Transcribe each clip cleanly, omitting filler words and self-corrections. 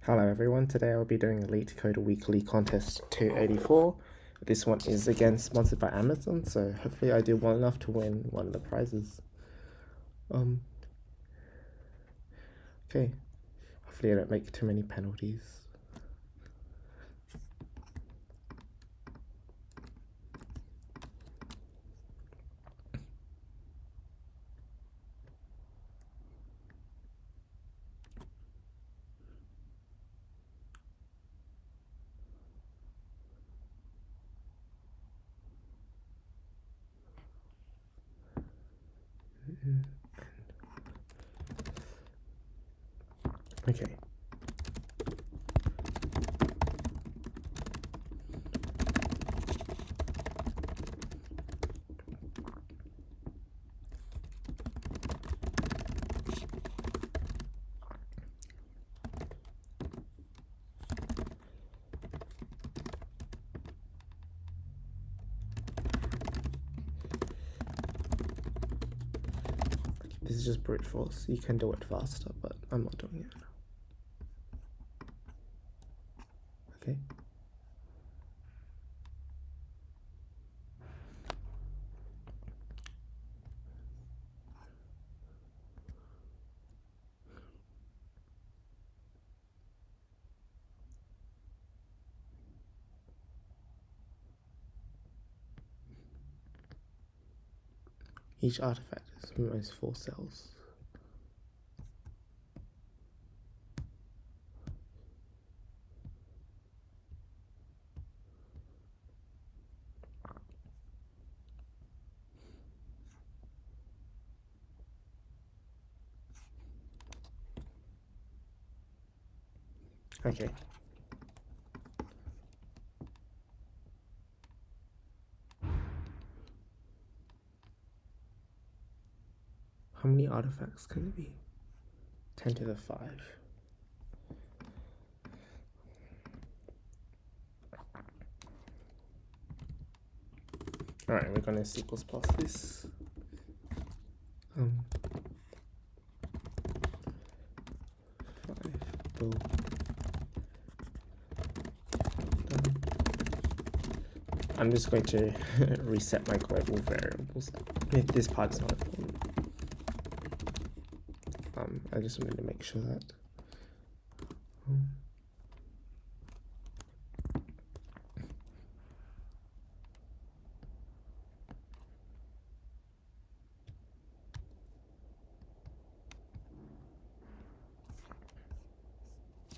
Hello everyone, today I'll be doing a Leetcode weekly contest 284. This one is again sponsored by Amazon, so hopefully I do well enough to win one of the prizes. Okay, hopefully I don't make too many penalties. Okay. This is just brute force. You can do it faster, but I'm not doing it. Okay. Each artifact is almost 4 cells. Okay. How many artifacts can it be? 10 to the 5. Alright, we're gonna C++ this. 5 build. Done. I'm just going to reset my global variables if this part's not important. I just wanted to make sure that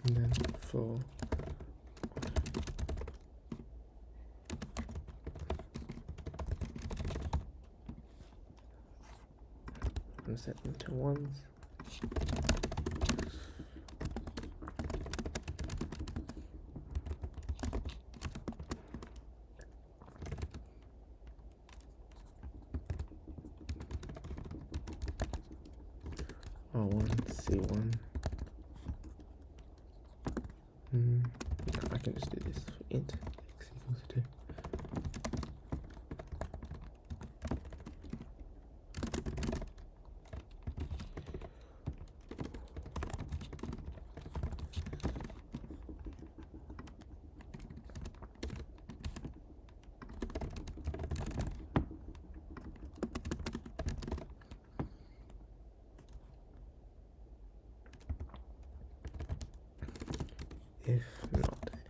and then for I'm set them to 1s. R1, C1. No, I can just do this for int x equals 2. If not x.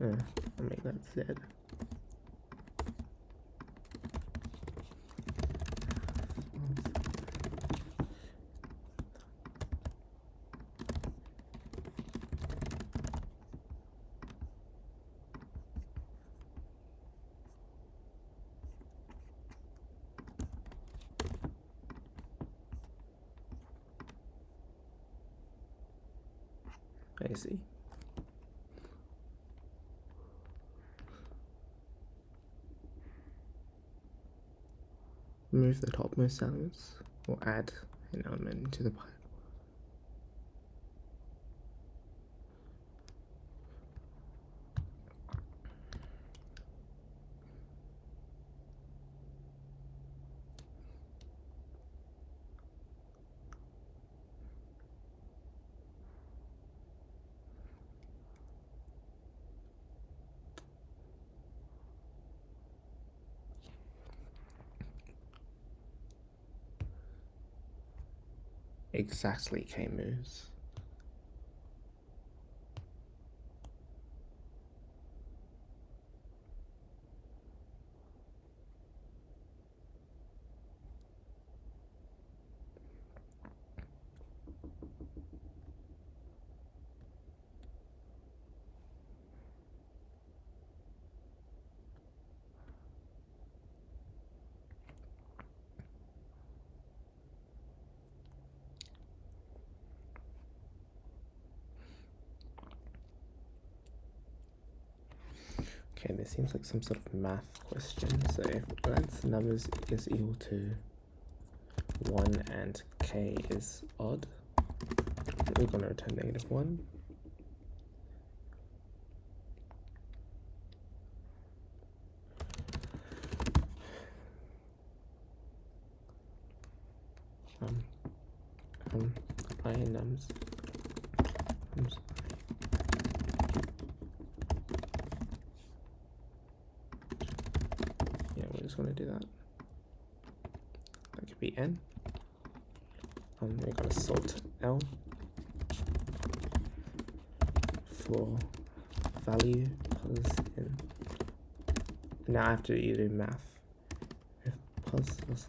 I'll make that z. I see. Move the topmost elements or add an element into the pipe. exactly K moves. Okay, this seems like some sort of math question. So if length numbers is equal to 1 and k is odd, we're going to return -1. I nums. Yeah, we're just going to do that. That could be n. We're going to sort L for value plus n. Now I have to do math. If plus.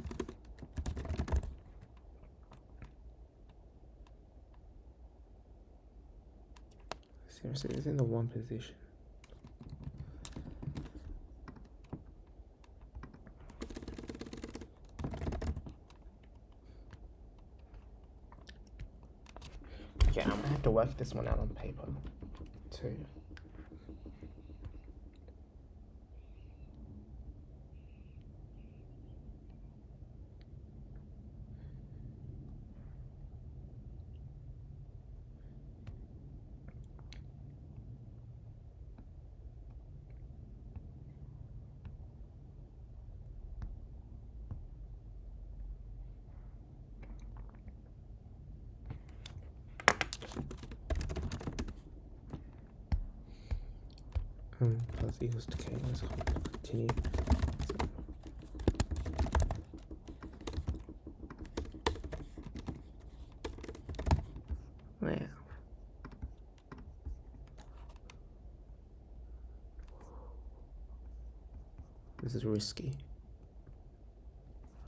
Seriously, it's in the 1 position. Okay, I'm gonna have to work this one out on paper too. Plus equals to k. Let's continue. Wow. This is risky.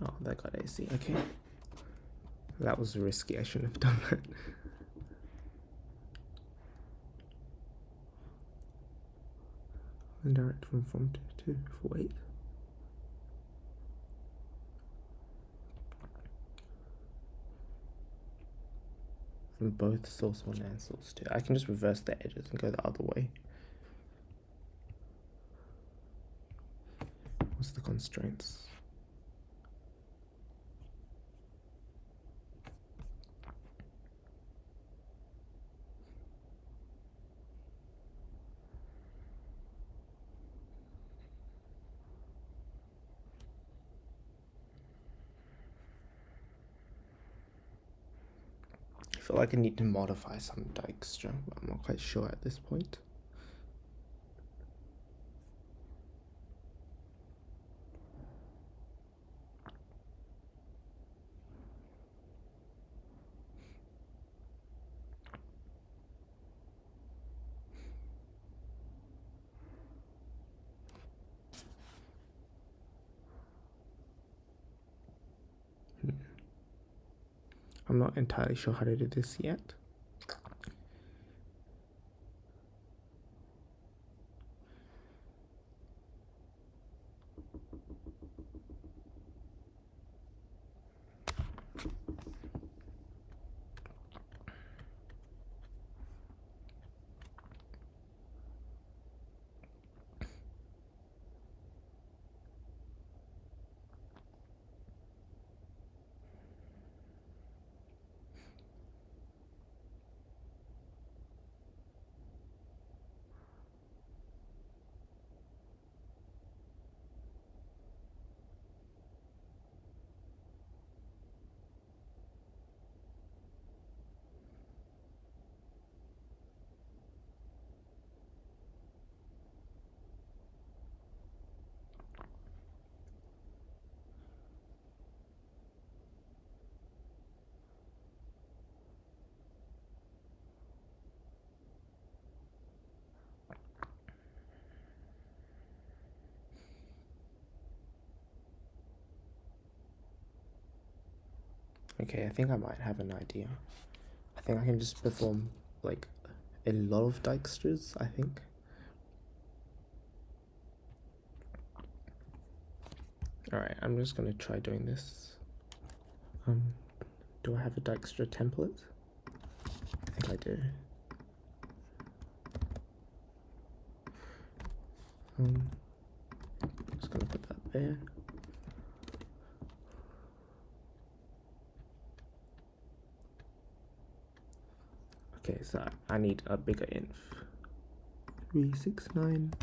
Oh, that got AC. Okay. That was risky. I shouldn't have done that. Indirect from 2 to 8. From both source 1 and source 2. I can just reverse the edges and go the other way. What's the constraints? I feel like I need to modify some Dijkstra, but I'm not quite sure at this point. I'm not entirely sure how to do this yet. Okay, I think I might have an idea. I think I can just perform like a lot of Dijkstra's, I think. Alright, I'm just gonna try doing this. Do I have a Dijkstra template? I think I do. Just gonna put that there. Okay, so I need a bigger inf. 369.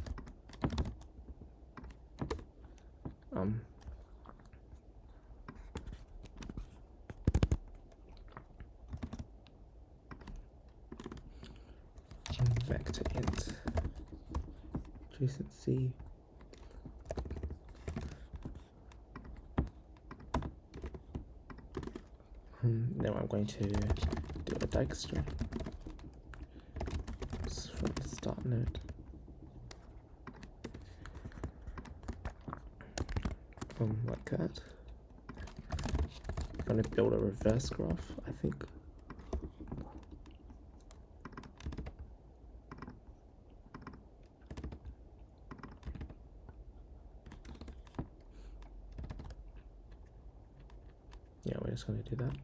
Vector int adjacency. Now I'm going to do a Dijkstra from the start node. Like that. I'm going to build a reverse graph, I think. Yeah, we're just going to do that.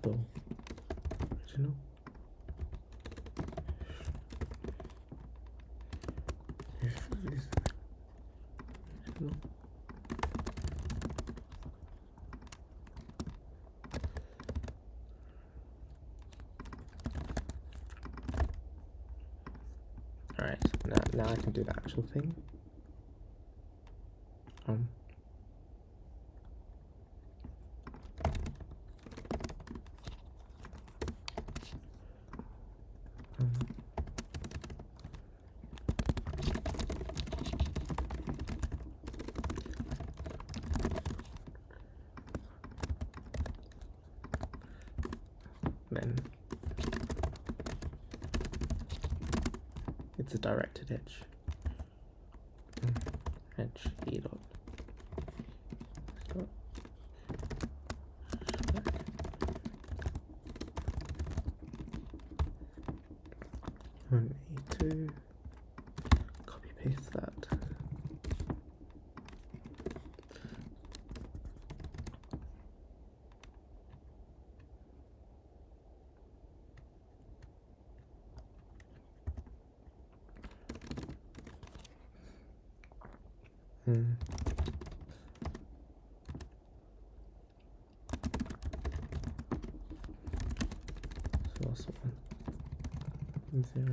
Build original. If this original. Alright, now I can do the actual thing. Then it's a directed edge. Edge e dot. E2. Copy paste that. So also 1, 0.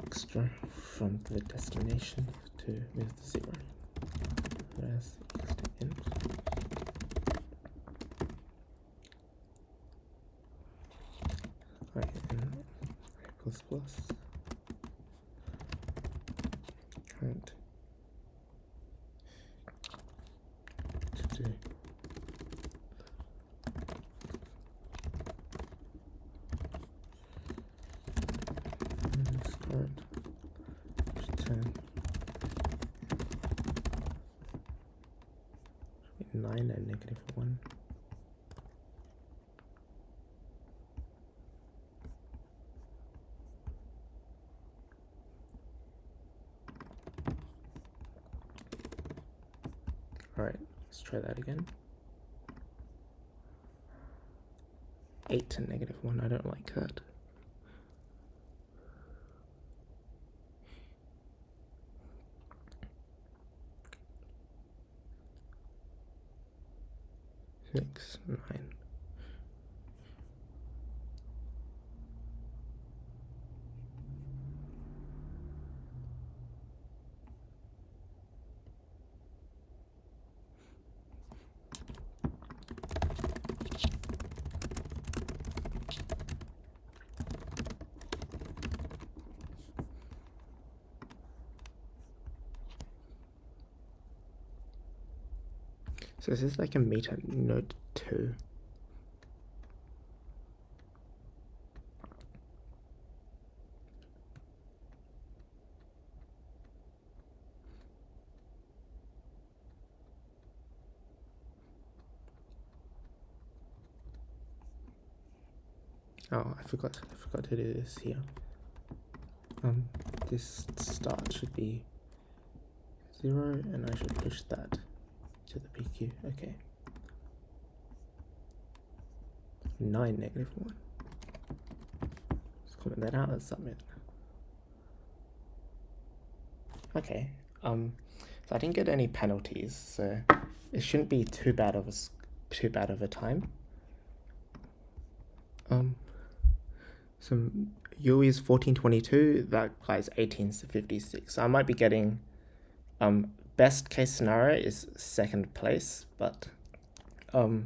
Extra from the destination to with 0. Whereas int. Plus current to do current return 9 and -1. Alright, let's try that again. 8 to -1, I don't like that. Six, 9. So this is like a meta node 2. Oh, I forgot to do this here. This start should be 0, and I should push that to the PQ. Okay. 9 negative 1. Let's comment that out and submit. Okay. So I didn't get any penalties, so it shouldn't be too bad of a time. So Yui is 1422, that guy's 1856. So I might be getting, best case scenario is second place, but the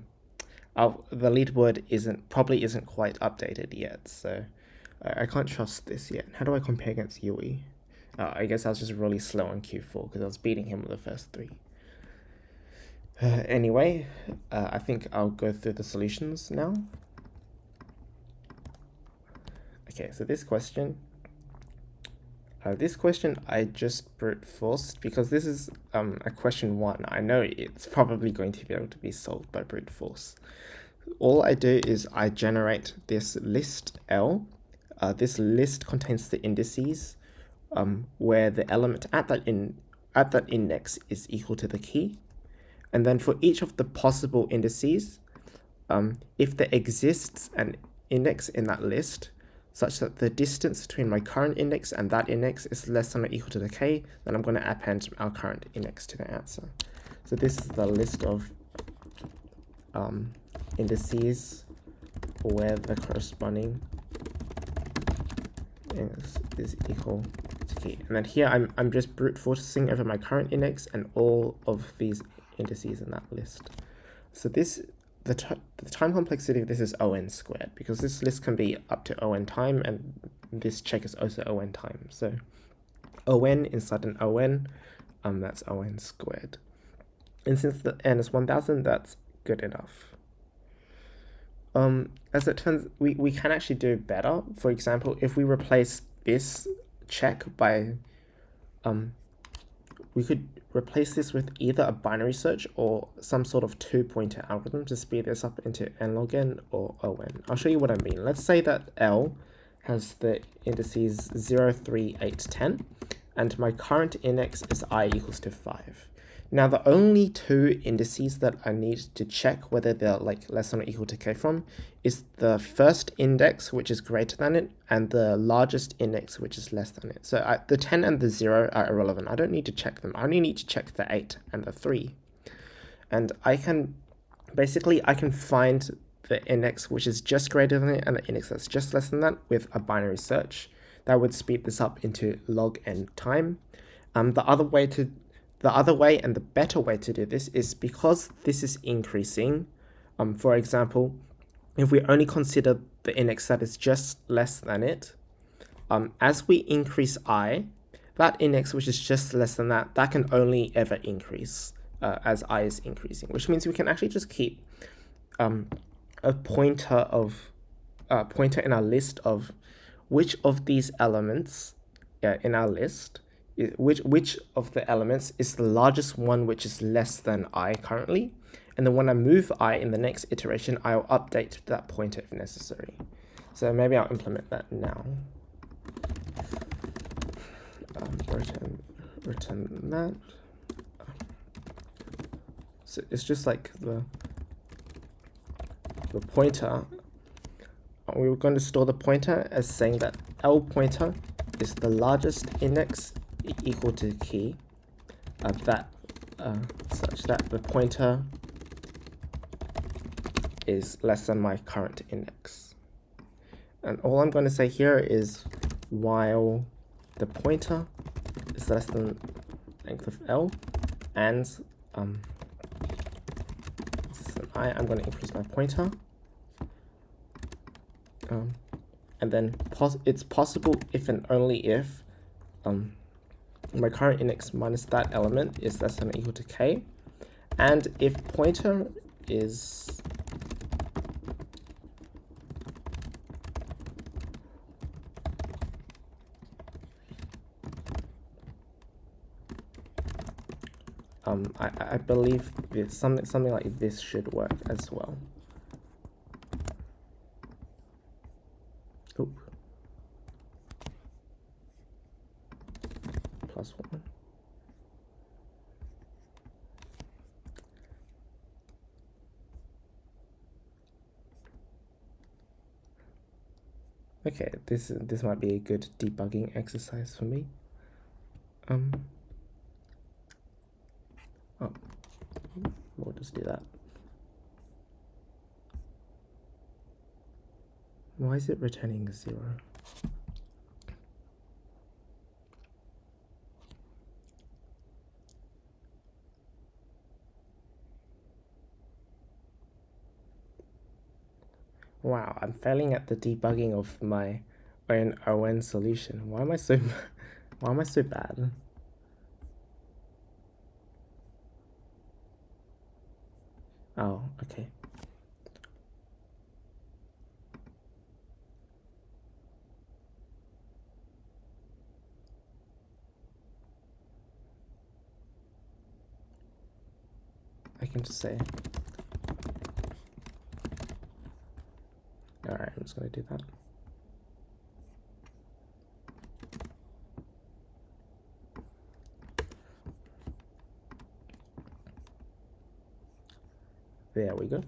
leaderboard probably isn't quite updated yet, so I can't trust this yet. How do I compare against Yui? I guess I was just really slow on Q4 because I was beating him with the first 3. Anyway, I think I'll go through the solutions now. Okay, so this question I just brute forced because this is a question 1. I know it's probably going to be able to be solved by brute force. All I do is I generate this list L. This list contains the indices where the element at that index is equal to the key. And then for each of the possible indices, if there exists an index in that list such that the distance between my current index and that index is less than or equal to the k, then I'm going to append our current index to the answer. So this is the list of indices where the corresponding index is equal to k. And then here I'm just brute forcing over my current index and all of these indices in that list. So the time complexity of this is O(n) squared, because this list can be up to O(n) time, and this check is also O(n) time. So O(n) inside an O(n), that's O(n) squared. And since the n is 1000, that's good enough. As it turns, we can actually do better. For example, if we replace this check by, we could replace this with either a binary search or some sort of 2-pointer algorithm to speed this up into n log n or O(n). I'll show you what I mean. Let's say that L has the indices 0, 3, 8, 10, and my current index is I equals to 5. Now, the only 2 indices that I need to check whether they're like less than or equal to k from is the first index, which is greater than it, and the largest index, which is less than it. So the 10 and the 0 are irrelevant. I don't need to check them. I only need to check the 8 and the 3. And I can find the index which is just greater than it and the index that's just less than that with a binary search. That would speed this up into log n time. The other way and the better way to do this is because this is increasing. For example, if we only consider the index that is just less than it, as we increase I, that index which is just less than that can only ever increase as I is increasing, which means we can actually just keep a pointer in our list of which of these elements in our list, which of the elements is the largest one which is less than I currently, and then when I move I in the next iteration, I'll update that pointer if necessary. So maybe I'll implement that now. Return that. So it's just like the pointer. We were going to store the pointer as saying that L pointer is the largest index equal to key such that the pointer is less than my current index. And all I'm going to say here is while the pointer is less than length of L and I'm going to increase my pointer. And then it's possible if and only if my current index minus that element is less than or equal to k, And if pointer is I believe this, something like this should work as well. Oop. +1. Okay, this might be a good debugging exercise for me. Oh, we'll just do that. Why is it returning 0? Wow, I'm failing at the debugging of my own ON solution. Why am I so bad? Oh, okay. I can just say, all right, I'm just gonna do that. There we go.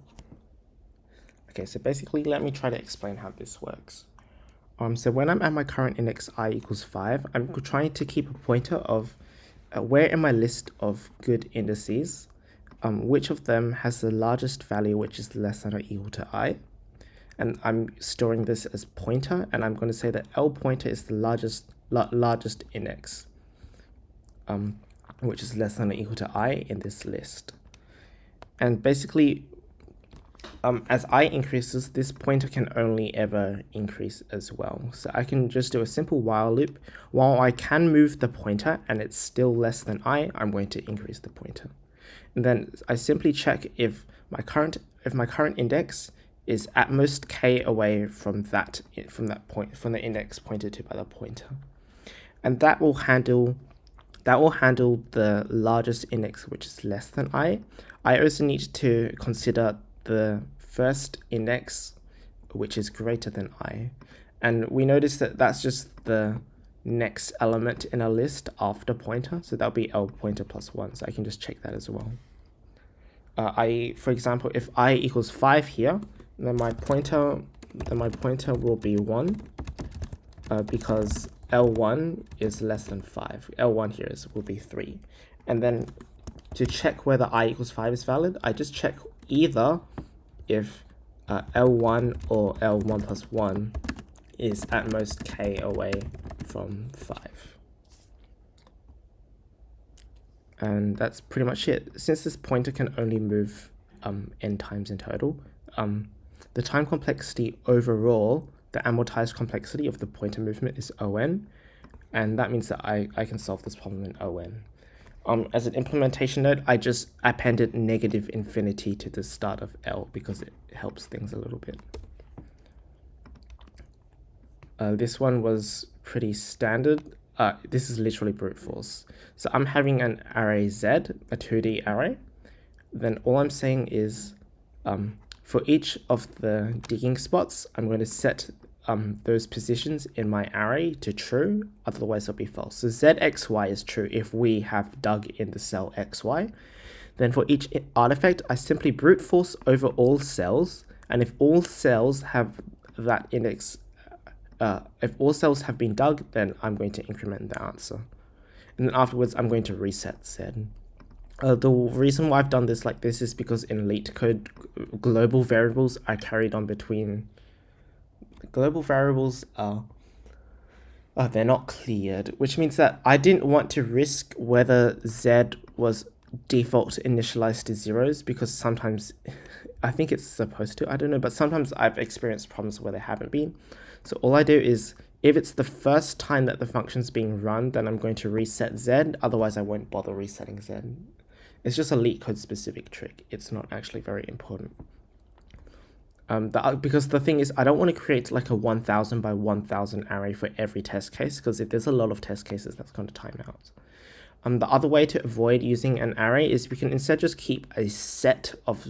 Okay, so basically, let me try to explain how this works. So when I'm at my current index I equals 5, I'm trying to keep a pointer of where in my list of good indices, which of them has the largest value which is less than or equal to I. And I'm storing this as pointer, and I'm going to say that L pointer is the largest index, which is less than or equal to I in this list. And basically, as I increases, this pointer can only ever increase as well. So I can just do a simple while loop. While I can move the pointer and it's still less than I'm going to increase the pointer. And then I simply check if my current index is at most k away from the index pointed to by the pointer. And that will handle the largest index, which is less than I. I also need to consider the first index, which is greater than I. And we notice that that's just the next element in a list after pointer. So that'll be L pointer +1. So I can just check that as well. For example, if I equals 5 here, then my pointer will be 1, because L1 is less than 5. L1 here will be 3. And then to check whether I equals 5 is valid, I just check either if L1 or L1 plus 1 is at most k away from 5. And that's pretty much it. Since this pointer can only move n times in total, the time complexity overall, the amortized complexity of the pointer movement is ON, and that means that I can solve this problem in ON. As an implementation node, I just appended negative infinity to the start of L because it helps things a little bit. This one was pretty standard. This is literally brute force. So I'm having an array Z, a 2D array. Then all I'm saying is for each of the digging spots, I'm going to set those positions in my array to true, otherwise it'll be false. So ZXY is true if we have dug in the cell XY. Then for each artifact, I simply brute force over all cells, and if all cells have that index, if all cells have been dug, then I'm going to increment the answer. And then afterwards, I'm going to reset Z. The reason why I've done this like this is because in Leetcode, global variables are carried on between. Global variables they're not cleared, which means that I didn't want to risk whether Z was default initialized to zeros, because sometimes, I think it's supposed to, I don't know, but sometimes I've experienced problems where they haven't been. So all I do is, if it's the first time that the function's being run, then I'm going to reset Z, otherwise I won't bother resetting Z. It's just a Leetcode specific trick. It's not actually very important. Because the thing is, I don't want to create like a 1000 by 1000 array for every test case, because if there's a lot of test cases, that's going to time out. The other way to avoid using an array is we can instead just keep a set of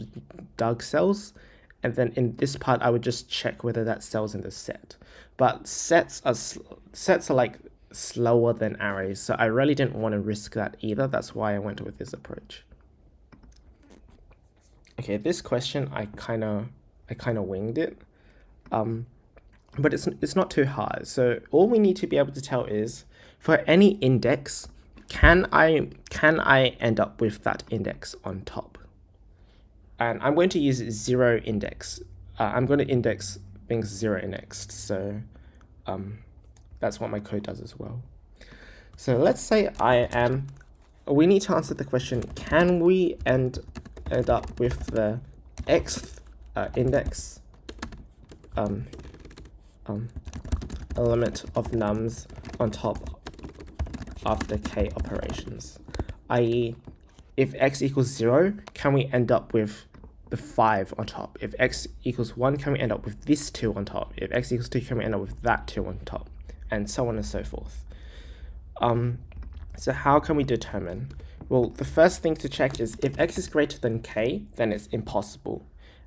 Doug cells, and then in this part, I would just check whether that cell's in the set. But sets are like slower than arrays, so I really didn't want to risk that either. That's why I went with this approach. Okay, this question I kind of winged it, but it's not too hard. So all we need to be able to tell is for any index, can I end up with that index on top? And I'm going to use 0 index. I'm going to index things 0 next. So that's what my code does as well. So let's say we need to answer the question, can we end up with the xth index element of nums on top after k operations, i.e. if x equals 0, can we end up with the 5 on top? If x equals 1, can we end up with this 2 on top? If x equals 2, can we end up with that 2 on top? And so on and so forth. So how can we determine? Well, the first thing to check is if x is greater than k, then it's impossible.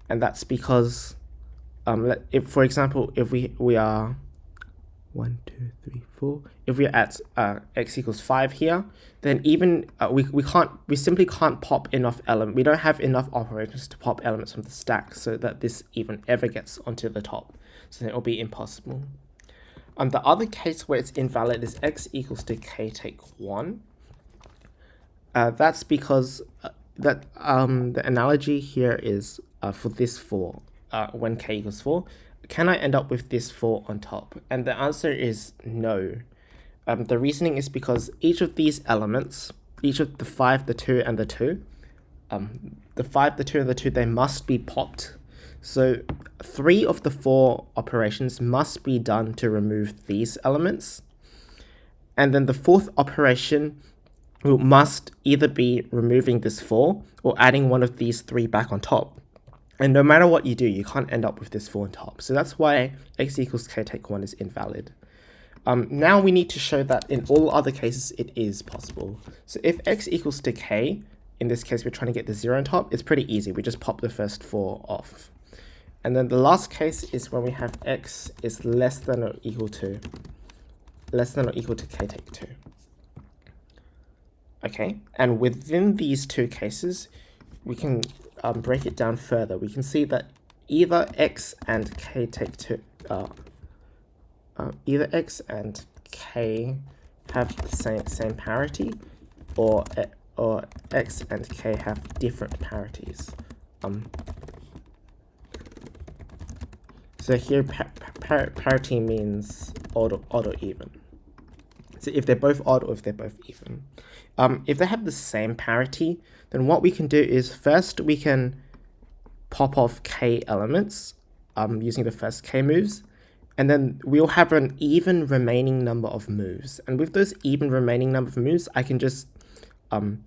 And that's because, if, for example, if we are 1, 2, 3, 4. If we're at x equals 5 here, then even we simply can't pop enough elements. We don't have enough operations to pop elements from the stack so that this even ever gets onto the top. So it will be impossible. The other case where it's invalid is x equals to k take 1. That's because the analogy here is for this 4, when k equals 4. Can I end up with this 4 on top? And the answer is no. The reasoning is because each of these elements, each of the 5, the 2, and the 2, the 5, the 2, and the 2, they must be popped. So 3 of the 4 operations must be done to remove these elements. And then the 4th operation must either be removing this 4 or adding one of these 3 back on top. And no matter what you do, you can't end up with this 4 on top. So that's why x equals k take 1 is invalid. Now we need to show that in all other cases, it is possible. So if x equals to k, in this case, we're trying to get the 0 on top, it's pretty easy. We just pop the first 4 off. And then the last case is when we have x is less than or equal to k take 2. Okay, and within these two cases, we can break it down further. We can see that either x and k take 2, either x and k have the same parity, or x and k have different parities. So here parity means odd or even. So if they're both odd or if they're both even. If they have the same parity, then what we can do is first we can pop off k elements using the first k moves, and then we'll have an even remaining number of moves. And with those even remaining number of moves, I can just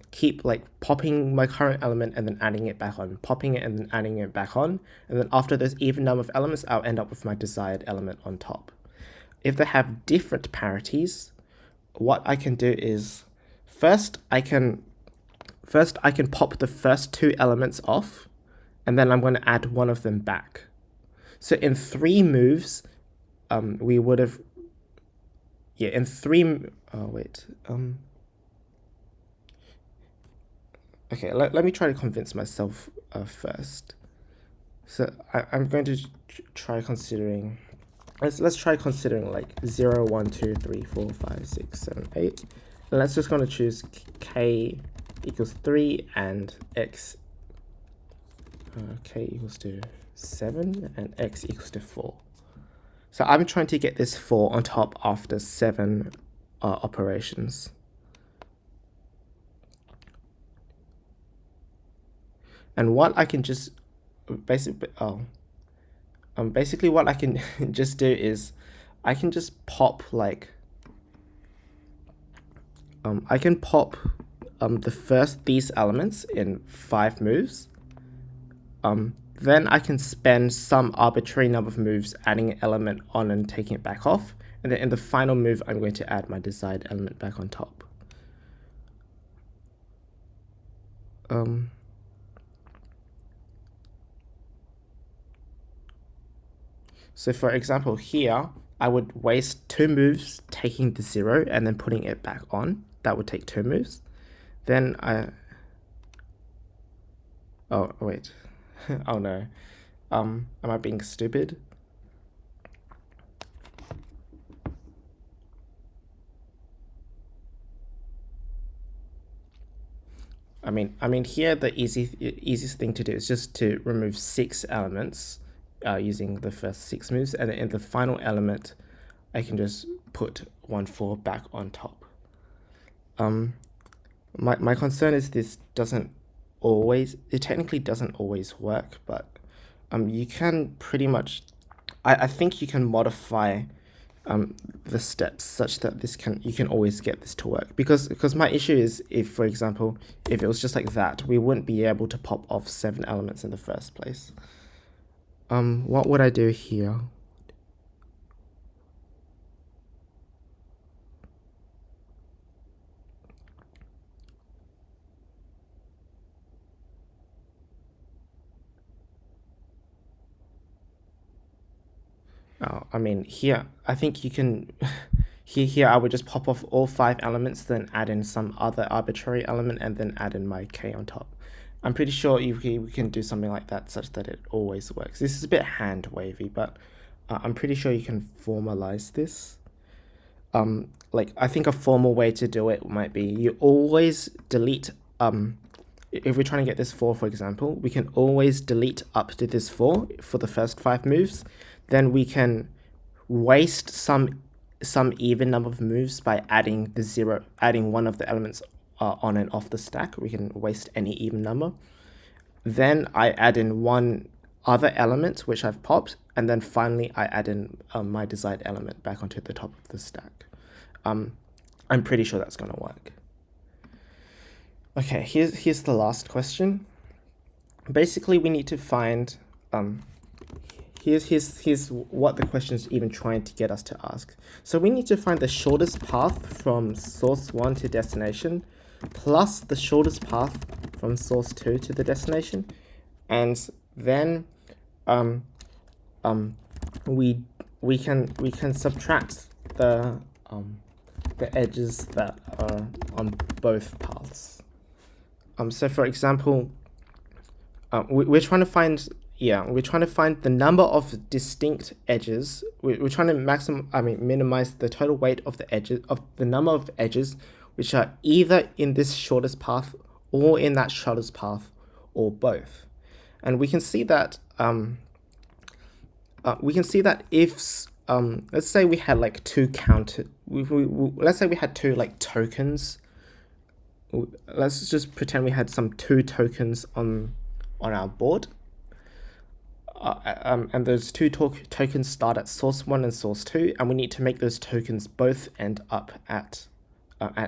keep like popping my current element and then adding it back on, popping it and then adding it back on, and then after those even number of elements, I'll end up with my desired element on top. If they have different parities, what I can do is first I can pop the first 2 elements off, and then I'm going to add one of them back. So in 3 moves, we would have, in 3, okay, let me try to convince myself first. So I'm going to try considering, let's try considering like 0, 1, 2, 3, 4, 5, 6, 7, 8. And let's just going to choose k equals 3 and x, k equals to 7 and x equals to 4. So I'm trying to get this 4 on top after 7 operations. And what I can just basically what I can just do is I can just pop like I can pop these elements in 5 moves, then I can spend some arbitrary number of moves adding an element on and taking it back off. And then in the final move, I'm going to add my desired element back on top. So for example, here, I would waste 2 moves taking the 0 and then putting it back on. That would take 2 moves. Then oh, wait. Oh no. Am I being stupid? I mean here the easiest thing to do is just to remove 6 elements using the first 6 moves, and then in the final element I can just put 1 4 back on top. My concern is this doesn't always, it technically doesn't always work, but you can pretty much, I think you can modify the steps such that you can always get this to work, because my issue is, if for example, if it was just like that, we wouldn't be able to pop off 7 elements in the first place. What would I do here? Oh, I mean, here, I think you can, here I would just pop off all 5 elements, then add in some other arbitrary element, and then add in my k on top. I'm pretty sure we can do something like that such that it always works. This is a bit hand-wavy, but I'm pretty sure you can formalize this. Like, I think a formal way to do it might be, you always delete, if we're trying to get this 4, for example, we can always delete up to this 4 for the first 5 moves. Then we can waste some even number of moves by adding one of the elements on and off the stack. We can waste any even number. Then I add in one other element which I've popped, and then finally I add in my desired element back onto the top of the stack. I'm pretty sure that's gonna work. Okay, here's the last question. Basically, we need to find Here's what the question is even trying to get us to ask. So we need to find the shortest path from source 1 to destination, plus the shortest path from source 2 to the destination, and then we can subtract the edges that are on both paths. So for example, we're trying to find the number of distinct edges. We're trying to minimize the total weight of the number of edges which are either in this shortest path or in that shortest path, or both. And we can see that if let's say we had like 2 let's say we had 2 like tokens. Let's just pretend we had some 2 tokens on our board. And those 2 tokens start at source 1 and source 2, and we need to make those tokens both end up at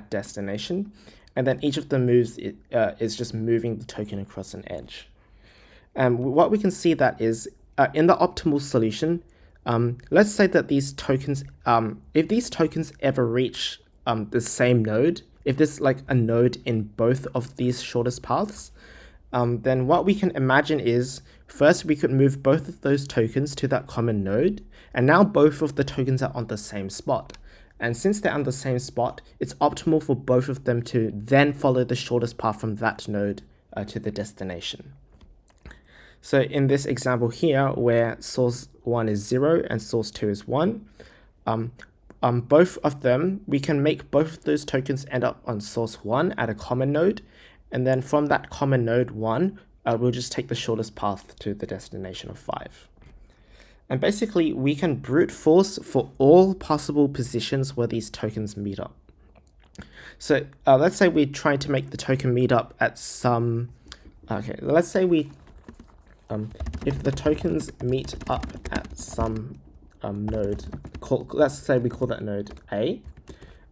destination. And then each of the moves is just moving the token across an edge. And what we can see that is in the optimal solution, let's say that these tokens, if these tokens ever reach the same node, if there's like a node in both of these shortest paths, then what we can imagine is, first we could move both of those tokens to that common node, and now both of the tokens are on the same spot. And since they're on the same spot, it's optimal for both of them to then follow the shortest path from that node to the destination. So in this example here, where source 1 is 0 and source 2 is 1, both of them, we can make both of those tokens end up on source 1 at a common node, and then from that common node 1, we'll just take the shortest path to the destination of 5. And basically, we can brute force for all possible positions where these tokens meet up. So let's say we're trying to make the token meet up at some... Okay, let's say if the tokens meet up at some node, let's say we call that node A,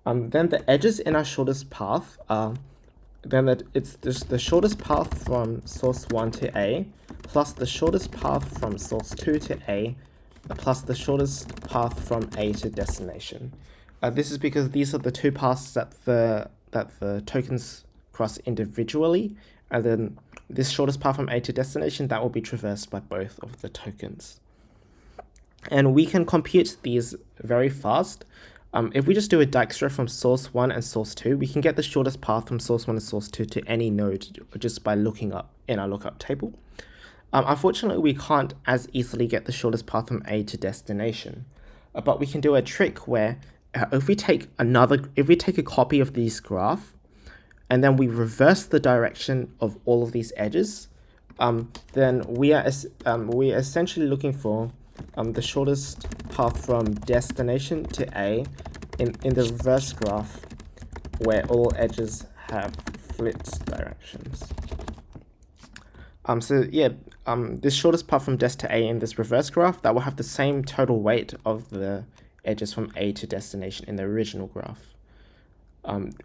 then the edges in our shortest path are then that it's just the shortest path from source 1 to A, plus the shortest path from source 2 to A, plus the shortest path from A to destination. This is because these are the two paths that the tokens cross individually, and then this shortest path from A to destination, that will be traversed by both of the tokens. And we can compute these very fast. If we just do a Dijkstra from source 1 and source 2, we can get the shortest path from source 1 and source 2 to any node just by looking up in our lookup table. Unfortunately, we can't as easily get the shortest path from A to destination, but we can do a trick where if we take a copy of this graph, and then we reverse the direction of all of these edges, then we are essentially looking for the shortest path from destination to A in the reverse graph where all edges have flipped directions. This shortest path from des to A in this reverse graph, that will have the same total weight of the edges from A to destination in the original graph.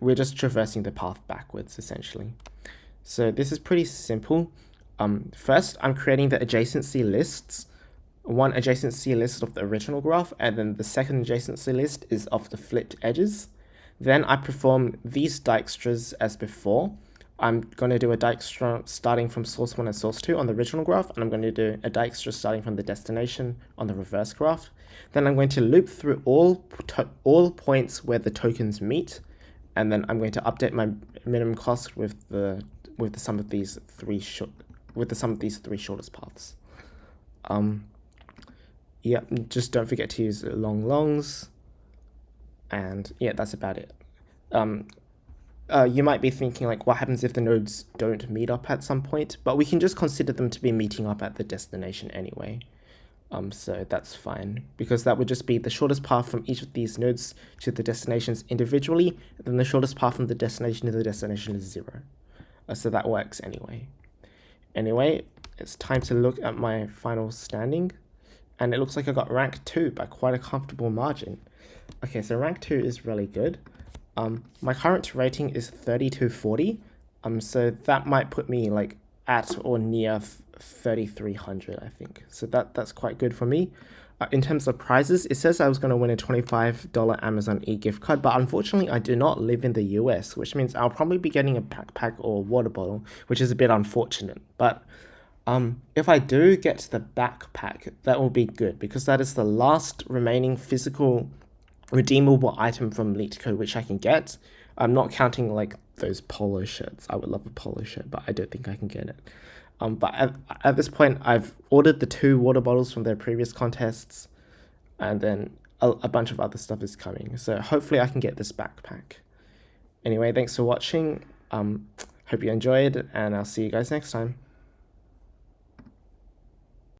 We're just traversing the path backwards, essentially. So this is pretty simple. First, I'm creating the adjacency lists. One adjacency list of the original graph, and then the second adjacency list is of the flipped edges. Then I perform these Dijkstras as before. I'm going to do a Dijkstra starting from source 1 and source 2 on the original graph, and I'm going to do a Dijkstra starting from the destination on the reverse graph. Then I'm going to loop through all points where the tokens meet, and then I'm going to update my minimum cost with the sum of these three shortest paths. Yeah, just don't forget to use long longs, and yeah, that's about it. You might be thinking, like, what happens if the nodes don't meet up at some point? But we can just consider them to be meeting up at the destination anyway. So that's fine, because that would just be the shortest path from each of these nodes to the destinations individually, and then the shortest path from the destination to the destination is 0. So that works anyway. Anyway, it's time to look at my final standing, and it looks like I got rank 2 by quite a comfortable margin. Okay, so rank 2 is really good. My current rating is 3240, so that might put me like at or near 3300, I think. So that's quite good for me. In terms of prizes, it says I was going to win a $25 Amazon e-gift card, but unfortunately I do not live in the US, which means I'll probably be getting a backpack or water bottle, which is a bit unfortunate. But if I do get the backpack, that will be good, because that is the last remaining physical redeemable item from Leetcode which I can get. I'm not counting like those polo shirts. I would love a polo shirt, but I don't think I can get it. But at this point, I've ordered the 2 water bottles from their previous contests, and then a bunch of other stuff is coming. So hopefully I can get this backpack. Anyway, thanks for watching. Hope you enjoyed, and I'll see you guys next time.